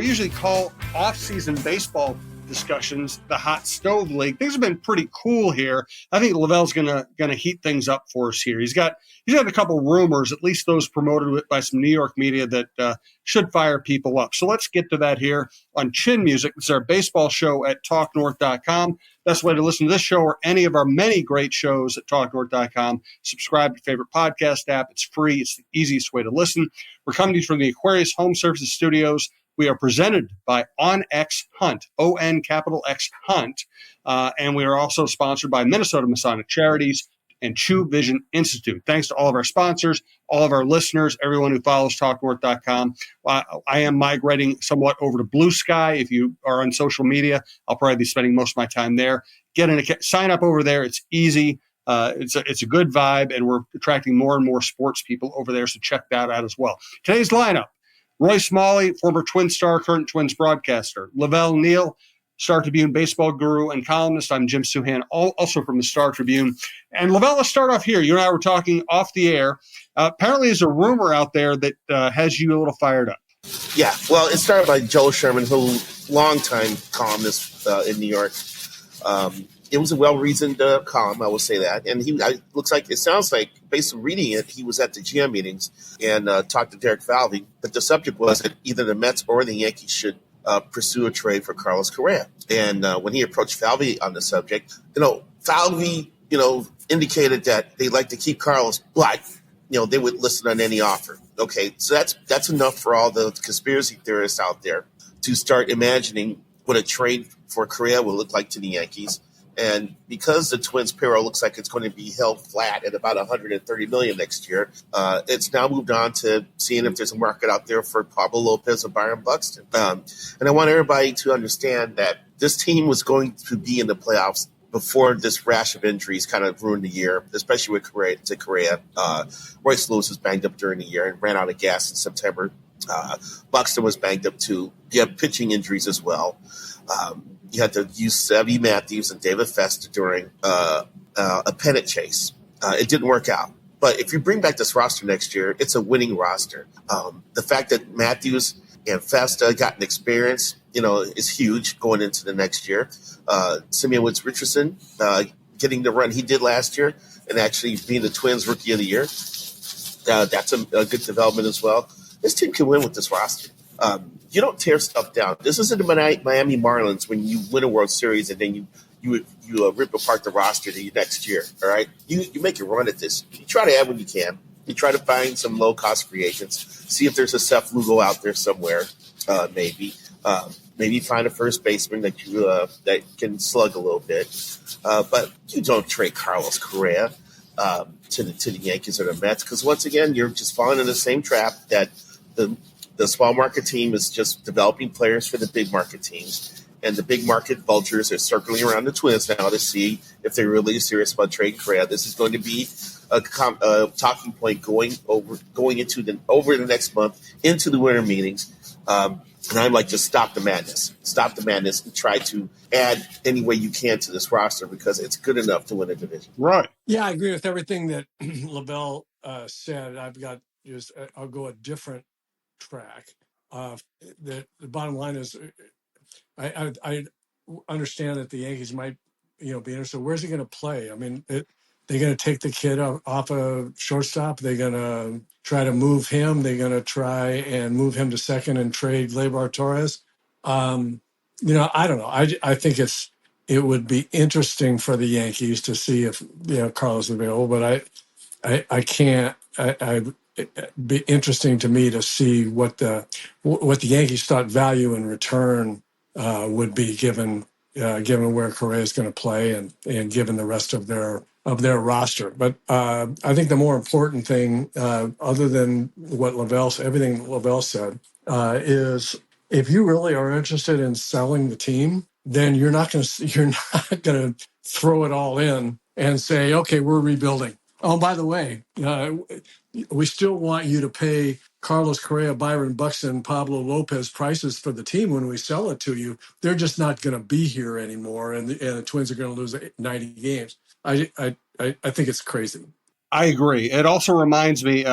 We usually call off-season baseball discussions the hot stove league. Things have been pretty cool here. I think LaVelle's gonna heat things up for us here. He's got a couple rumors, at least those promoted by some New York media, that should fire people up. So let's get to that here on Chin Music. It's our baseball show at talknorth.com. Best way to listen to this show or any of our many great shows at talknorth.com. Subscribe to your favorite podcast app. It's free. It's the easiest way to listen. We're coming to you from the Aquarius Home Services Studios. We are presented by OnX Hunt, ON-X Hunt. And we are also sponsored by Minnesota Masonic Charities and True Vision Institute. Thanks to all of our sponsors, all of our listeners, everyone who follows talknorth.com. I am migrating somewhat over to Blue Sky. If you are on social media, I'll probably be spending most of my time there. Sign up over there. It's easy. It's a good vibe, and we're attracting more and more sports people over there, so check that out as well. Today's lineup: Roy Smalley, former Twins star, current Twins broadcaster; LaVelle Neal, Star Tribune baseball guru and columnist. I'm Jim Souhan, also from the Star Tribune. And LaVelle, let's start off here. You and I were talking off the air. Apparently there's a rumor out there that has you a little fired up. Yeah, well, it started by Joe Sherman, who longtime columnist in New York. It was a well-reasoned column, I will say that. And it sounds like, based on reading it, he was at the GM meetings and talked to Derek Falvey. But the subject was that either the Mets or the Yankees should pursue a trade for Carlos Correa. And when he approached Falvey on the subject, Falvey, indicated that they'd like to keep Carlos, but, they would listen on any offer. Okay, so that's enough for all the conspiracy theorists out there to start imagining what a trade for Correa will look like to the Yankees. And because the Twins' payroll looks like it's going to be held flat at about $130 million next year, it's now moved on to seeing if there's a market out there for Pablo Lopez or Byron Buxton. And I want everybody to understand that this team was going to be in the playoffs before this rash of injuries kind of ruined the year, especially with Correa. Royce Lewis was banged up during the year and ran out of gas in September. Buxton was banged up too. You have pitching injuries as well. You had to use Sevy Matthews and David Festa during a pennant chase. It didn't work out. But if you bring back this roster next year, it's a winning roster. The fact that Matthews and Festa got an experience, is huge going into the next year. Simeon Woods Richardson getting the run he did last year and actually being the Twins Rookie of the Year. That's a good development as well. This team can win with this roster. You don't tear stuff down. This isn't the Miami Marlins when you win a World Series and then you rip apart the roster the next year. All right, you make a run at this. You try to add when you can. You try to find some low cost free agents. See if there's a Seth Lugo out there somewhere. Maybe find a first baseman that can slug a little bit. But you don't trade Carlos Correa to the Yankees or the Mets, because once again you're just falling in the same trap that the small market team is just developing players for the big market teams, and the big market vultures are circling around the Twins now to see if they're really serious about trading Correa. This is going to be a talking point going into the next month into the winter meetings. And I'm like, just stop the madness, and try to add any way you can to this roster because it's good enough to win a division. Right. Yeah, I agree with everything that LaVelle said. I'll go a different track. The bottom line is, I understand that the Yankees might, be interested. Where's he going to play? I mean, they're going to take the kid off a shortstop. They're going to try to move him. They're going to try and move him to second and trade Gleyber Torres. I don't know. I think it would be interesting for the Yankees to see if Carlos is available, but I can't. It'd be interesting to me to see what the Yankees thought value in return would be given where Correa is going to play and given the rest of their roster. But I think the more important thing, other than what everything LaVelle said, is if you really are interested in selling the team, then you're not going to throw it all in and say, okay, we're rebuilding. Oh, by the way, we still want you to pay Carlos Correa, Byron Buxton, Pablo Lopez prices for the team when we sell it to you. They're just not going to be here anymore, and the Twins are going to lose 90 games. I think it's crazy. I agree. It also reminds me,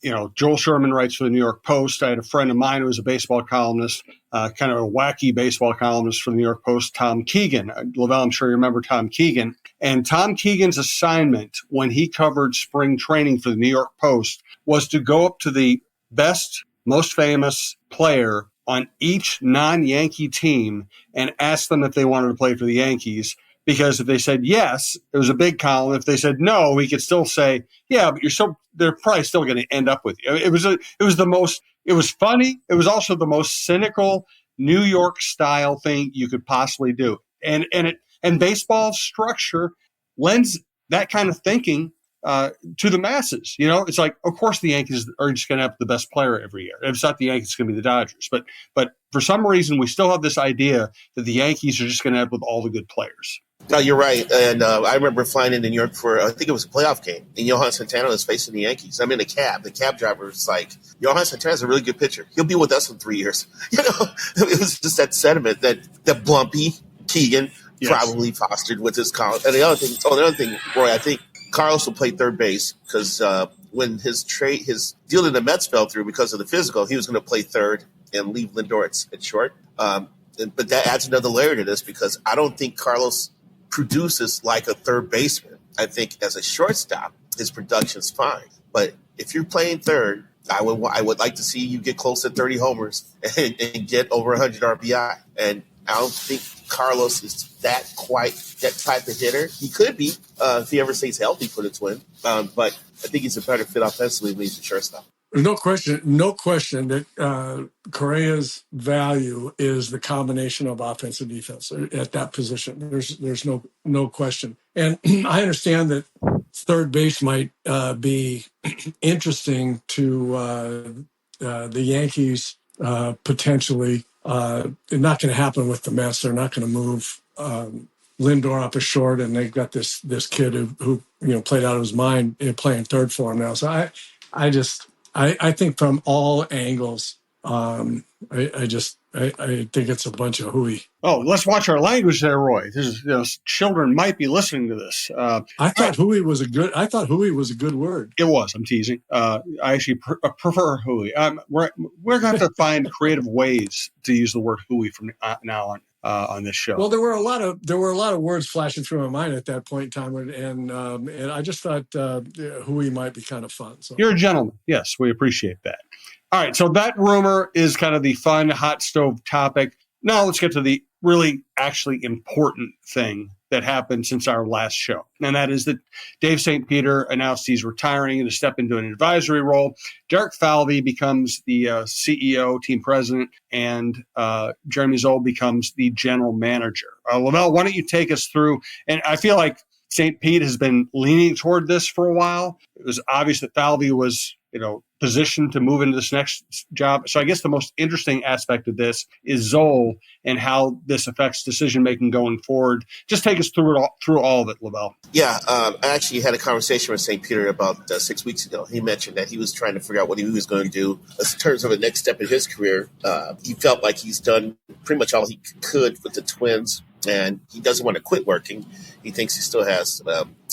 Joel Sherman writes for the New York Post. I had a friend of mine who was a baseball columnist, kind of a wacky baseball columnist for the New York Post, Tom Keegan. LaVelle, I'm sure you remember Tom Keegan. And Tom Keegan's assignment when he covered spring training for the New York Post was to go up to the best, most famous player on each non-Yankee team and ask them if they wanted to play for the Yankees. Because if they said yes, it was a big column. If they said no, he could still say, yeah, but they're probably still going to end up with you. It was funny. It was also the most cynical New York style thing you could possibly do. And baseball structure lends that kind of thinking to the masses. It's like, of course, the Yankees are just going to have the best player every year. If it's not the Yankees, it's going to be the Dodgers. But for some reason, we still have this idea that the Yankees are just going to have with all the good players. No, you're right. And I remember flying into New York for, I think it was a playoff game, and Johan Santana was facing the Yankees. I'm in a cab. The cab driver was like, Johan Santana's a really good pitcher. He'll be with us in 3 years. It was just that sentiment that Blumpy, Keegan, probably fostered with his college. And the other thing, Roy, I think Carlos will play third base because when his deal to the Mets fell through because of the physical, he was going to play third and leave Lindor at short. But that adds another layer to this because I don't think Carlos produces like a third baseman. I think as a shortstop, his production's fine. But if you're playing third, I would like to see you get close to 30 homers and get over 100 RBI. And I don't think Carlos is that type of hitter. He could be if he ever stays healthy for the Twins. But I think he's a better fit offensively when he's a shortstop. No question that Correa's value is the combination of offense and defense at that position. There's no question. And I understand that third base might be interesting to the Yankees potentially. It's not going to happen with the Mets. They're not going to move Lindor up a short, and they've got this kid who played out of his mind playing third for him now. So I think from all angles, I think it's a bunch of hooey. Oh, let's watch our language there, Roy. This is, children might be listening to this. I thought hooey was a good word. It was. I'm teasing. I actually prefer hooey. We're going to have to find creative ways to use the word hooey from now on this show. Well, there were a lot of words flashing through my mind at that point in time, and I just thought hooey might be kind of fun. So you're a gentleman. Yes, we appreciate that. All right, so that rumor is kind of the fun hot stove topic. Now let's get to the really actually important thing that happened since our last show. And that is that Dave St. Peter announced he's retiring to step into an advisory role. Derek Falvey becomes the CEO, team president, and Jeremy Zoll becomes the general manager. LaVelle, why don't you take us through? And I feel like St. Pete has been leaning toward this for a while. It was obvious that Falvey was, positioned to move into this next job. So I guess the most interesting aspect of this is Zoll and how this affects decision-making going forward. Just take us through all of it, LaVelle. Yeah, I actually had a conversation with St. Peter about 6 weeks ago. He mentioned that he was trying to figure out what he was going to do in terms of a next step in his career. He felt like he's done pretty much all he could with the Twins, and he doesn't want to quit working. He thinks he still has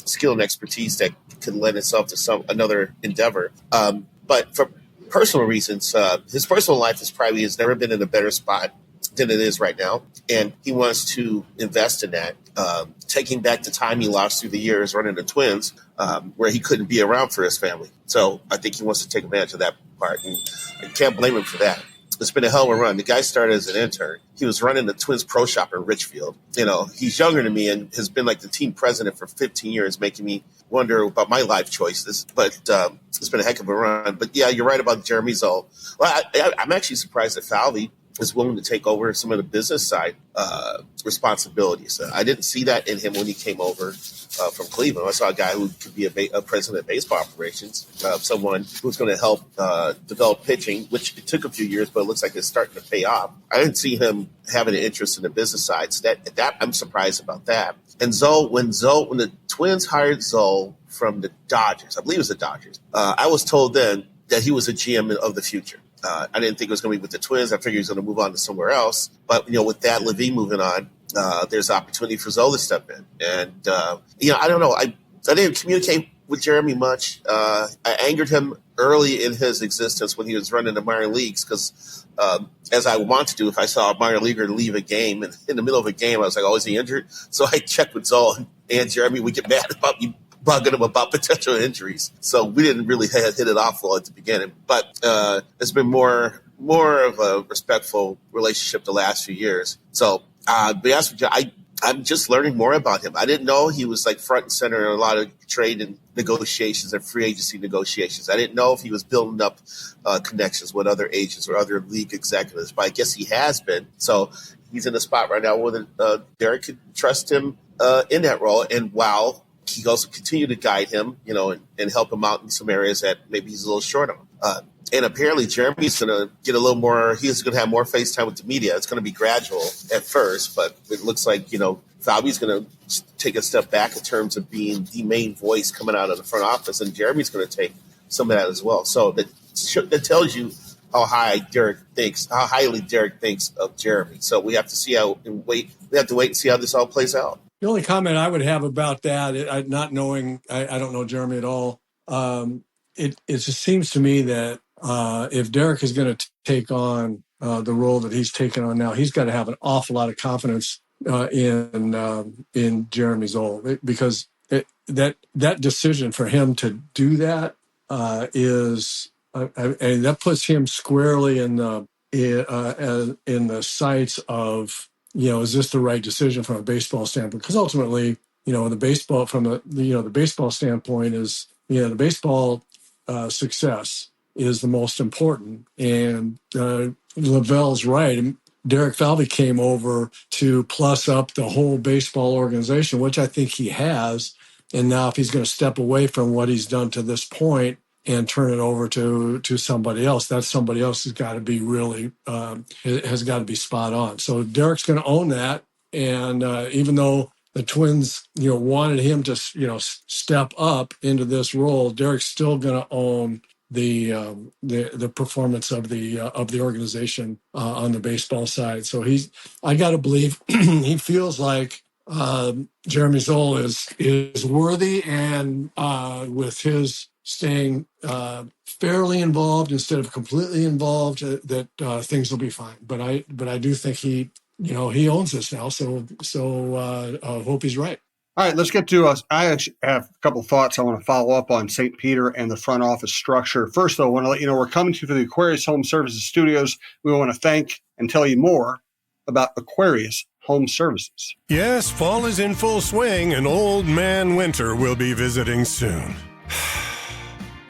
skill and expertise that could lend itself to another endeavor. But for personal reasons, his personal life has never been in a better spot than it is right now. And he wants to invest in that, taking back the time he lost through the years running the Twins, where he couldn't be around for his family. So I think he wants to take advantage of that part. And I can't blame him for that. It's been a hell of a run. The guy started as an intern. He was running the Twins Pro Shop in Richfield. He's younger than me and has been like the team president for 15 years, making me wonder about my life choices. But it's been a heck of a run. But, yeah, you're right about Jeremy Zoll. Well, I'm actually surprised that Falvey is willing to take over some of the business side responsibilities. I didn't see that in him when he came over from Cleveland. I saw a guy who could be a president of baseball operations, someone who's going to help develop pitching, which it took a few years, but it looks like it's starting to pay off. I didn't see him having an interest in the business side, so that I'm surprised about that. And Zoll, when the Twins hired Zoll from the Dodgers, I believe it was the Dodgers, I was told then that he was a GM of the future. I didn't think it was going to be with the Twins. I figured he was going to move on to somewhere else. But, with that Levine moving on, there's opportunity for Zoll to step in. And, I don't know. I didn't communicate with Jeremy much. I angered him early in his existence when he was running the minor leagues, because as I want to do, if I saw a minor leaguer leave a game, and in the middle of a game, I was like, oh, is he injured? So I checked with Zoe and Jeremy. We get mad about me bugging him about potential injuries. So we didn't really hit it off well at the beginning. But it's been more of a respectful relationship the last few years. So to be honest with you, I'm just learning more about him. I didn't know he was like front and center in a lot of trade and negotiations and free agency negotiations. I didn't know if he was building up connections with other agents or other league executives, but I guess he has been. So he's in a spot right now where Derek could trust him in that role. And while he also continue to guide him, and help him out in some areas that maybe he's a little short on. And apparently Jeremy's going to get a little more, he's going to have more face time with the media. It's going to be gradual at first, but it looks like, Fabi's going to take a step back in terms of being the main voice coming out of the front office, and Jeremy's going to take some of that as well. So that tells you how highly Derek thinks of Jeremy. So we have to see we have to wait and see how this all plays out. The only comment I would have about that, not knowing, I don't know Jeremy at all. It just seems to me that if Derek is going to take on the role that he's taken on now, he's got to have an awful lot of confidence in Jeremy Zoll, because that decision for him to do that is that puts him squarely in the sights of, is this the right decision from a baseball standpoint? Because ultimately, the baseball the baseball standpoint is, the baseball success is the most important. And LaVelle's right. Derek Falvey came over to plus up the whole baseball organization, which I think he has. And now if he's going to step away from what he's done to this point and turn it over to somebody else, that somebody else has got to be really has got to be spot on. So Derek's going to own that. And even though the Twins, wanted him to, step up into this role, Derek's still going to own the performance of the organization on the baseball side. So I got to believe he feels like Jeremy Zoll is worthy, and with his staying fairly involved instead of completely involved, that things will be fine. But I do think he owns this now. So I hope he's right. All right, let's get to us. I actually have a couple of thoughts I want to follow up on St. Peter and the front office structure. First, though, I want to let you know we're coming to you from the Aquarius Home Services Studios. We want to thank and tell you more about Aquarius Home Services. Yes, fall is in full swing, and Old Man Winter will be visiting soon.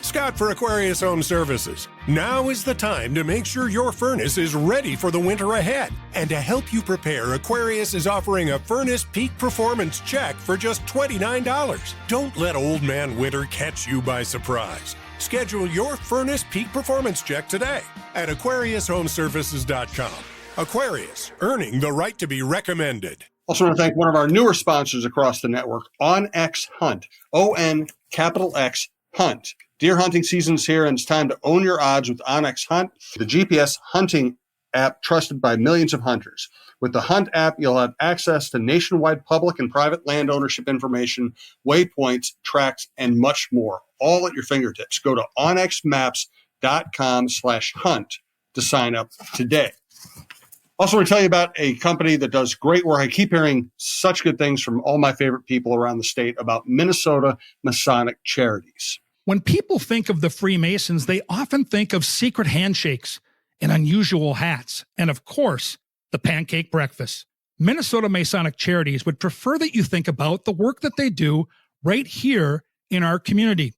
Scott for Aquarius Home Services. Now is the time to make sure your furnace is ready for the winter ahead. And to help you prepare, Aquarius is offering a furnace peak performance check for just $29. Don't let Old Man Winter catch you by surprise. Schedule your furnace peak performance check today at AquariusHomeservices.com. Aquarius, earning the right to be recommended. Also want to thank one of our newer sponsors across the network, OnX Hunt. ON Hunt. Deer hunting season's here, and it's time to own your odds with OnX Hunt, the GPS hunting app trusted by millions of hunters. With the Hunt app, you'll have access to nationwide public and private land ownership information, waypoints, tracks, and much more, all at your fingertips. Go to onxmaps.com/hunt to sign up today. Also, want to tell you about a company that does great work. I keep hearing such good things from all my favorite people around the state about Minnesota Masonic Charities. When people think of the Freemasons, they often think of secret handshakes and unusual hats, and of course, the pancake breakfast. Minnesota Masonic Charities would prefer that you think about the work that they do right here in our community.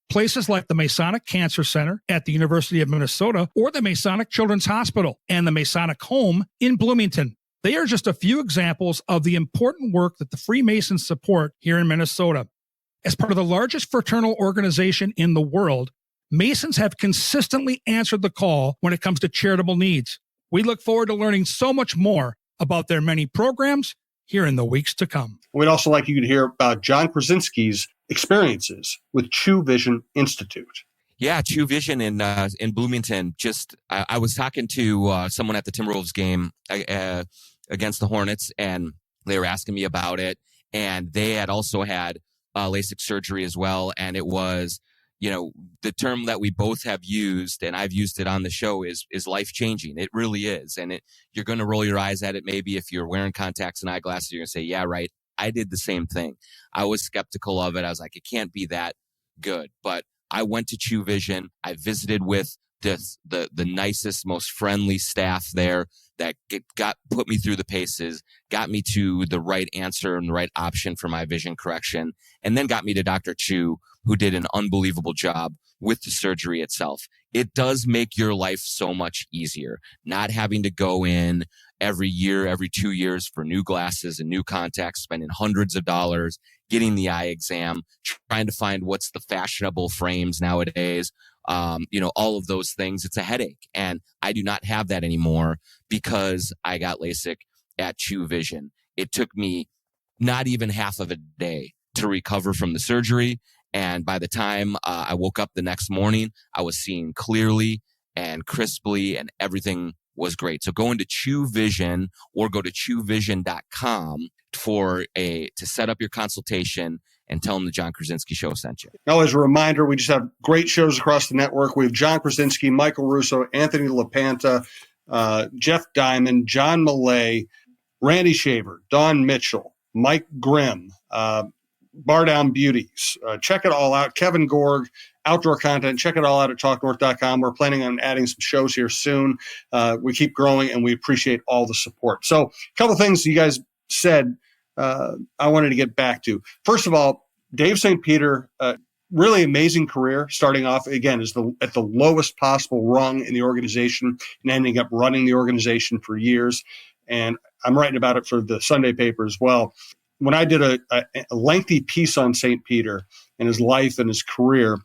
Places like the Masonic Cancer Center at the University of Minnesota, or the Masonic Children's Hospital and the Masonic Home in Bloomington. They are just a few examples of the important work that the Freemasons support here in Minnesota. As part of the largest fraternal organization in the world, Masons have consistently answered the call when it comes to charitable needs. We look forward to learning so much more about their many programs here in the weeks to come. We'd also like you to hear about John Krasinski's experiences with True Vision Institute. Yeah, True Vision in Bloomington. I was talking to someone at the Timberwolves game against the Hornets, and they were asking me about it. And they had also had LASIK surgery as well, and it was the term that we both have used, and I've used it on the show, is life changing. It really is. And you're going to roll your eyes at it. Maybe if you're wearing contacts and eyeglasses, you're going to say, yeah, right. I did the same thing. I was skeptical of it. I was like, it can't be that good. But I went to True Vision. I visited with the nicest, most friendly staff there that put me through the paces, got me to the right answer and the right option for my vision correction, and then got me to Dr. Chu, who did an unbelievable job with the surgery itself. It does make your life so much easier, not having to go in every year, every 2 years for new glasses and new contacts, spending hundreds of dollars, getting the eye exam, trying to find what's the fashionable frames nowadays. All of those things. It's a headache. And I do not have that anymore because I got LASIK at True Vision. It took me not even half of a day to recover from the surgery. And by the time I woke up the next morning, I was seeing clearly and crisply, and everything was great. So go into True Vision or go to truevision.com to set up your consultation and tell them the John Krasinski Show sent you. Now, as a reminder, we just have great shows across the network. We have John Krasinski, Michael Russo, Anthony LaPanta, Jeff Diamond, John Millay, Randy Shaver, Don Mitchell, Mike Grimm, Bar Down Beauties. Check it all out. Kevin Gorg, outdoor content. Check it all out at talknorth.com. We're planning on adding some shows here soon. We keep growing, and we appreciate all the support. So a couple of things you guys said I wanted to get back to. First of all, Dave St. Peter, really amazing career, starting off, again, at the lowest possible rung in the organization and ending up running the organization for years. And I'm writing about it for the Sunday paper as well. When I did a lengthy piece on St. Peter and his life and his career,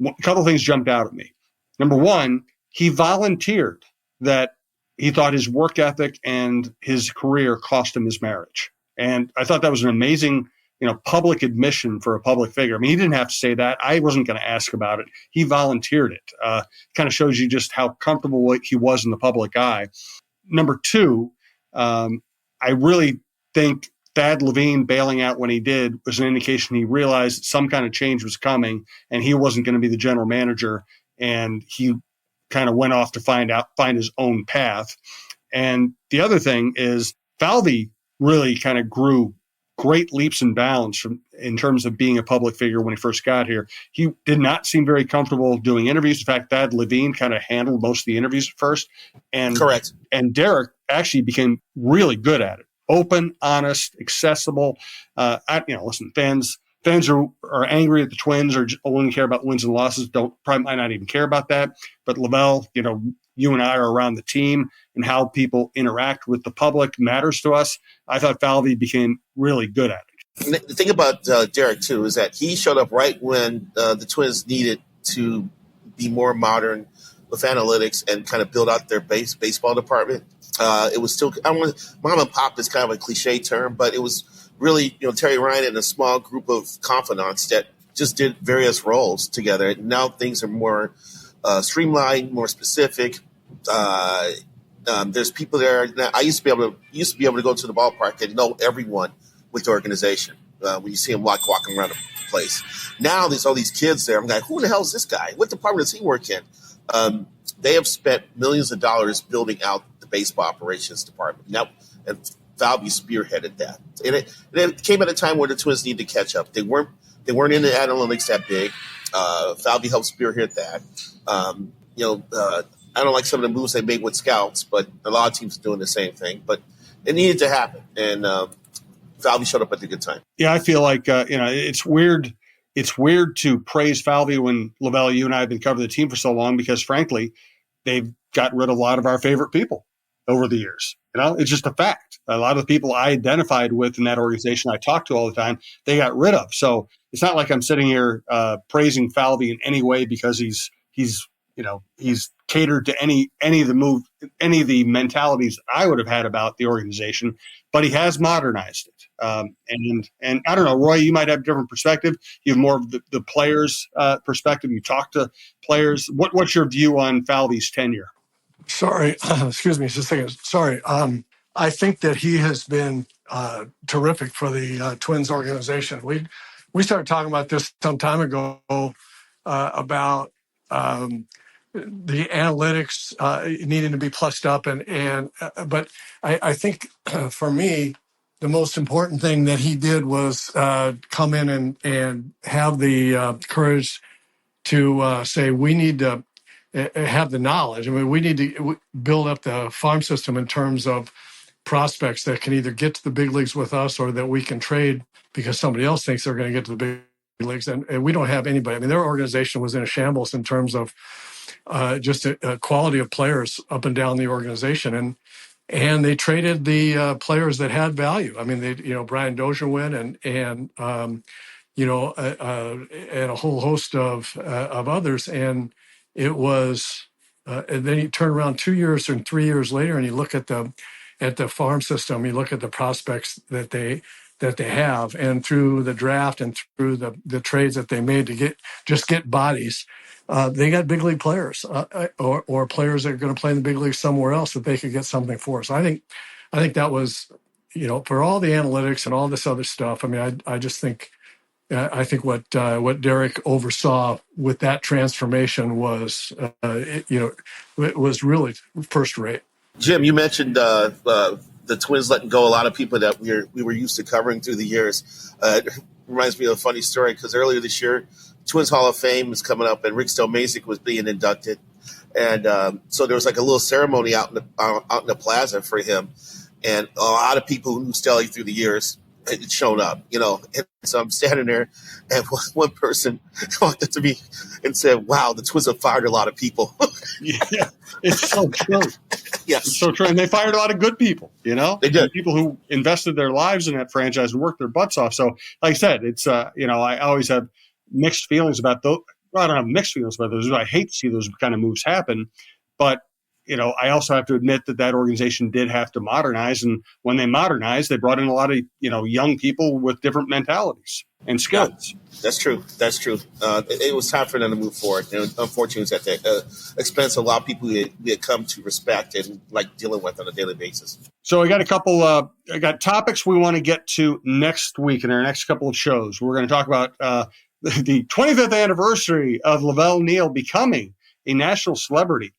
a couple of things jumped out at me. Number one, he volunteered that he thought his work ethic and his career cost him his marriage. And I thought that was an amazing, public admission for a public figure. I mean, he didn't have to say that. I wasn't going to ask about it. He volunteered it. Kind of shows you just how comfortable he was in the public eye. Number two, I really think Thad Levine bailing out when he did was an indication he realized that some kind of change was coming and he wasn't going to be the general manager. And he kind of went off to find his own path. And the other thing is Falvey really kind of grew great leaps and bounds in terms of being a public figure when he first got here. He did not seem very comfortable doing interviews. In fact, Thad Levine kind of handled most of the interviews at first. And correct. And Derek actually became really good at it. Open, honest, accessible. Listen, fans are angry at the Twins or only care about wins and losses. Probably might not even care about that. But LaVelle, you and I are around the team, and how people interact with the public matters to us. I thought Falvey became really good at it. The thing about Derek, too, is that he showed up right when the Twins needed to be more modern with analytics and kind of build out their baseball department. It was still, mom and pop is kind of a cliche term, but it was really, Terry Ryan and a small group of confidants that just did various roles together. And now things are more streamlined, more specific. There's people there. Now, I used to be able to go to the ballpark and know everyone with the organization when you see them walking around the place. Now there's all these kids there. I'm like, who the hell is this guy? What department does he work in? They have spent millions of dollars building out the baseball operations department. Now, and Falvey spearheaded that. And it came at a time where the Twins needed to catch up. They weren't into analytics that big. Falvey helped spearhead that. I don't like some of the moves they made with scouts, but a lot of teams are doing the same thing. But it needed to happen, and Falvey showed up at a good time. Yeah, I feel like it's weird. It's weird to praise Falvey when LaVelle, you and I have been covering the team for so long because, frankly, they've gotten rid of a lot of our favorite people over the years. It's just a fact. A lot of the people I identified with in that organization I talked to all the time, they got rid of. So it's not like I'm sitting here praising Falvey in any way because he's catered to any of the mentalities I would have had about the organization, but he has modernized it. And I don't know, Roy, you might have a different perspective. You have more of the players' perspective. You talk to players. What's your view on Falvey's tenure? Sorry, excuse me, just a second. Sorry. I think that he has been terrific for the Twins organization. We started talking about this some time ago about the analytics needing to be plussed up, but I think for me, the most important thing that he did was come in and have the courage to say we need to have the knowledge. I mean, we need to build up the farm system in terms of prospects that can either get to the big leagues with us or that we can trade because somebody else thinks they're going to get to the big leagues. And we don't have anybody. I mean, their organization was in a shambles in terms of just a quality of players up and down the organization. And they traded the players that had value. I mean, Brian Dozier went and and a whole host of others. And it was, and then you turn around 2 years and 3 years later, and you look at the farm system, you look at the prospects that they have, and through the draft and through the trades that they made to get bodies, they got big league players or players that are going to play in the big league somewhere else that they could get something for. So I think that was, for all the analytics and all this other stuff. I mean, I just think. I think what Derek oversaw with that transformation was, it was really first rate. Jim, you mentioned the Twins letting go a lot of people that we were used to covering through the years. It reminds me of a funny story because earlier this year, Twins Hall of Fame was coming up and Rick Stelmazik was being inducted. And so there was like a little ceremony out in the plaza for him. And a lot of people who knew Stelly through the years had shown up, And so I'm standing there, and one person walked up to me and said, "Wow, the Twins have fired a lot of people." Yeah, it's so true. Yes, it's so true. And they fired a lot of good people, They did. People who invested their lives in that franchise and worked their butts off. So, like I said, it's, I always have mixed feelings about those. Well, I don't have mixed feelings about those. I hate to see those kind of moves happen. But I also have to admit that organization did have to modernize. And when they modernized, they brought in a lot of, young people with different mentalities and skills. Yeah, that's true. That's true. It was time for them to move forward. And unfortunately, it was at the expense of a lot of people we had come to respect and like dealing with on a daily basis. So I got a couple, I got topics we want to get to next week in our next couple of shows. We're going to talk about the 25th anniversary of LaVelle Neal becoming a national celebrity.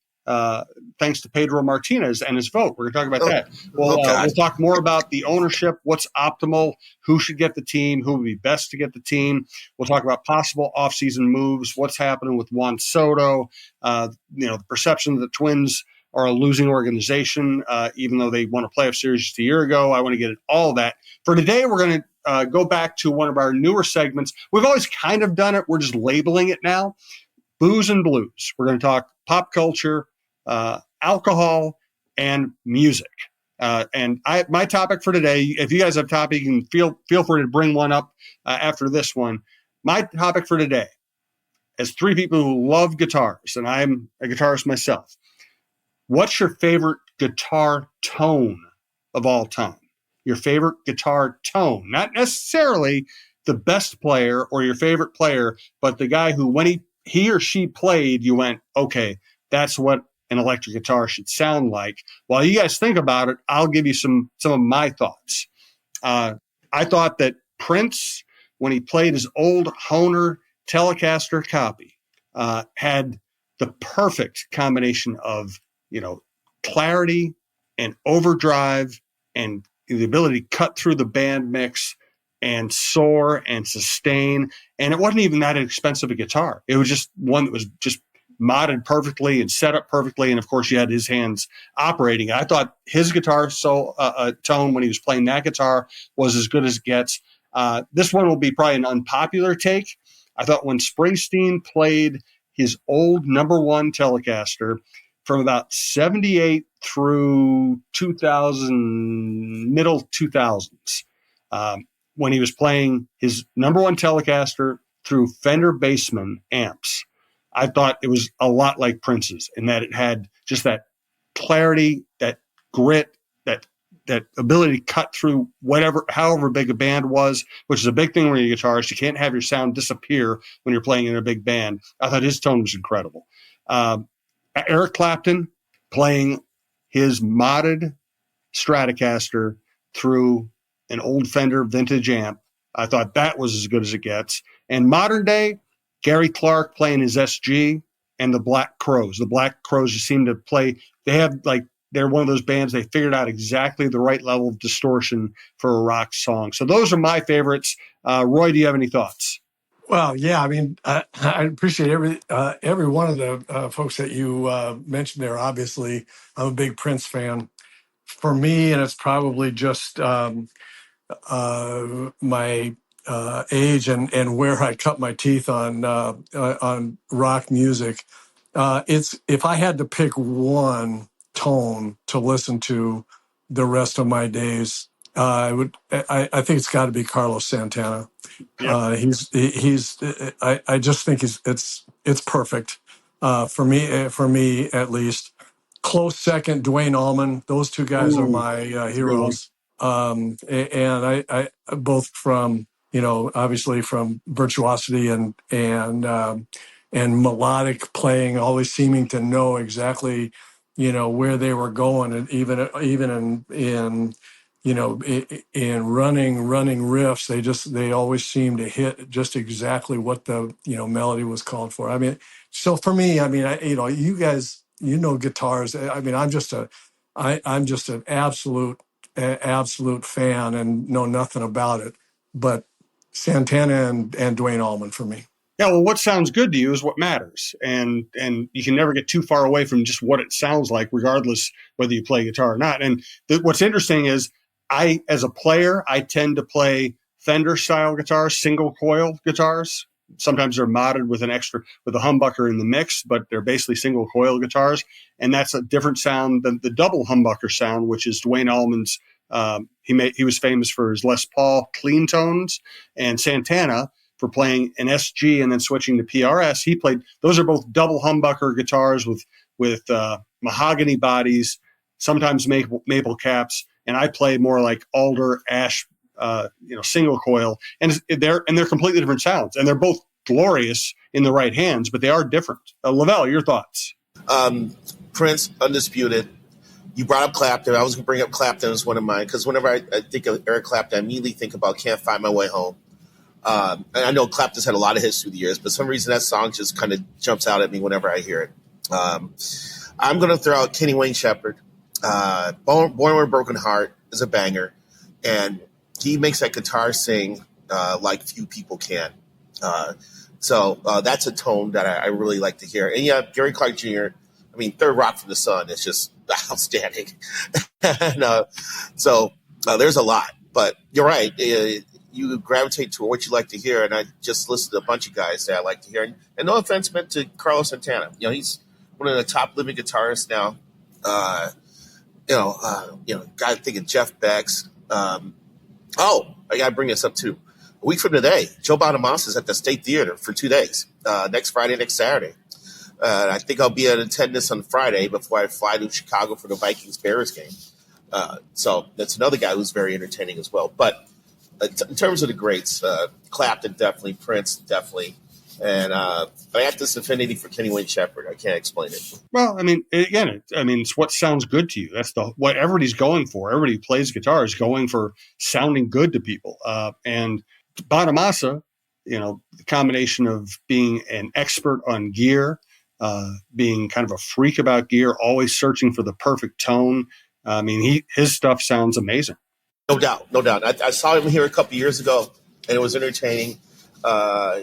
Thanks to Pedro Martinez and his vote. We're going to talk about that. We'll talk more about the ownership, what's optimal, who should get the team, who would be best to get the team. We'll talk about possible offseason moves, what's happening with Juan Soto, the perception that the Twins are a losing organization, even though they won a playoff series just a year ago. I want to get at all that. For today, we're going to go back to one of our newer segments. We've always kind of done it. We're just labeling it now. Booze and Blues. We're going to talk pop culture, alcohol, and music. And my topic for today, if you guys have a topic, you can feel free to bring one up after this one. My topic for today, as three people who love guitars, and I'm a guitarist myself, what's your favorite guitar tone of all time? Your favorite guitar tone, not necessarily the best player or your favorite player, but the guy who, when he or she played, you went, okay, that's what an electric guitar should sound like. While you guys think about it, I'll give you some of my thoughts. I thought that Prince, when he played his old Hohner Telecaster copy, had the perfect combination of, clarity and overdrive and the ability to cut through the band mix and soar and sustain. And it wasn't even that expensive a guitar. It was just one that was just modded perfectly and set up perfectly. And of course, you had his hands operating. I thought his guitar tone when he was playing that guitar was as good as it gets. This one will be probably an unpopular take. I thought when Springsteen played his old number one Telecaster from about 78 through 2000, middle 2000s, when he was playing his number one Telecaster through Fender Bassman amps, I thought it was a lot like Prince's in that it had just that clarity, that grit, that ability to cut through however big a band was, which is a big thing when you're a guitarist. You can't have your sound disappear when you're playing in a big band. I thought his tone was incredible. Eric Clapton playing his modded Stratocaster through an old Fender vintage amp. I thought that was as good as it gets. And modern day, Gary Clark playing his SG, and the Black Crowes. The Black Crowes just seem to play. They're one of those bands. They figured out exactly the right level of distortion for a rock song. So those are my favorites. Roy, do you have any thoughts? Well, yeah, I mean, I appreciate every one of the folks that you mentioned there. Obviously, I'm a big Prince fan. For me, and it's probably just my age and where I cut my teeth on rock music. It's if I had to pick one tone to listen to the rest of my days, I think it's got to be Carlos Santana. Yep. I just think it's perfect for me at least. Close second, Dwayne Allman. Those two guys are Ooh, my that's a good one. heroes. And I both from obviously from virtuosity and melodic playing, always seeming to know exactly where they were going, and even in in running riffs, they always seem to hit just exactly what the melody was called for. I mean, so for me, I mean, you guys guitars. I mean, I'm just an absolute fan and know nothing about it, but Santana and Dwayne Allman for me. Yeah, well, what sounds good to you is what matters, and you can never get too far away from just what it sounds like, regardless whether you play guitar or not. And what's interesting is, as a player, I tend to play Fender style guitars, single coil guitars. Sometimes they're modded with a humbucker in the mix, but they're basically single coil guitars, and that's a different sound than the double humbucker sound, which is Dwayne Allman's. He was famous for his Les Paul clean tones, and Santana for playing an SG and then switching to PRS. Those are both double humbucker guitars with mahogany bodies, sometimes maple caps, and I play more like alder ash, single coil, and they're completely different sounds, and they're both glorious in the right hands, but they are different. LaVelle, your thoughts? Prince, undisputed. You brought up Clapton. I was going to bring up Clapton as one of mine, because whenever I think of Eric Clapton, I immediately think about Can't Find My Way Home. And I know Clapton's had a lot of hits through the years, but for some reason that song just kind of jumps out at me whenever I hear it. I'm going to throw out Kenny Wayne Shepherd. Born with a Broken Heart is a banger, and he makes that guitar sing like few people can. So that's a tone that I really like to hear. And yeah, Gary Clark Jr., I mean, Third Rock from the Sun is just outstanding. And, so there's a lot, but you're right. You gravitate to what you like to hear, and I just listed a bunch of guys that I like to hear. And no offense meant to Carlos Santana. He's one of the top living guitarists now. Got to think of Jeff Beck's. I got to bring this up too. A week from today, Joe Bonamassa is at the State Theater for 2 days. Next Friday, next Saturday. I think I'll be in attendance on Friday before I fly to Chicago for the Vikings-Bears game. So that's another guy who's very entertaining as well. But in terms of the greats, Clapton definitely, Prince definitely, and I have this affinity for Kenny Wayne Shepherd. I can't explain it. Well, I mean, again, it's what sounds good to you. That's what everybody's going for. Everybody who plays guitar is going for sounding good to people. And Bonamassa, the combination of being an expert on gear, being kind of a freak about gear, always searching for the perfect tone. I mean, his stuff sounds amazing. No doubt. I saw him here a couple years ago, and it was entertaining.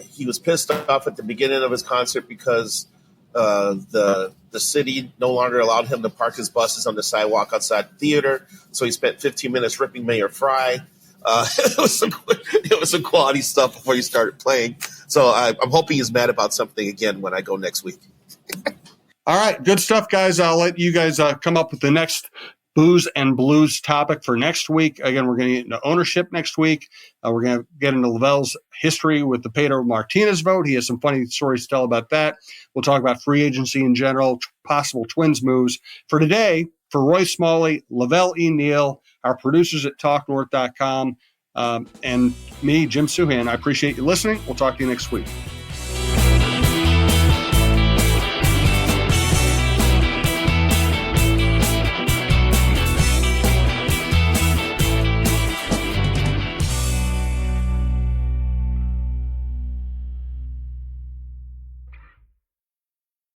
He was pissed off at the beginning of his concert because the city no longer allowed him to park his buses on the sidewalk outside the theater, so he spent 15 minutes ripping Mayor Fry. It was some quality stuff before he started playing. So I'm hoping he's mad about something again when I go next week. All right, good stuff, guys. I'll let you guys come up with the next Booze and Blues topic for next week. Again, we're going to get into ownership next week. We're going to get into LaVelle's history with the Pedro Martinez vote. He has some funny stories to tell about that. We'll talk about free agency in general, possible Twins moves. For today, for Roy Smalley, LaVelle Neal, our producers at TalkNorth.com, and me, Jim Souhan, I appreciate you listening. We'll talk to you next week.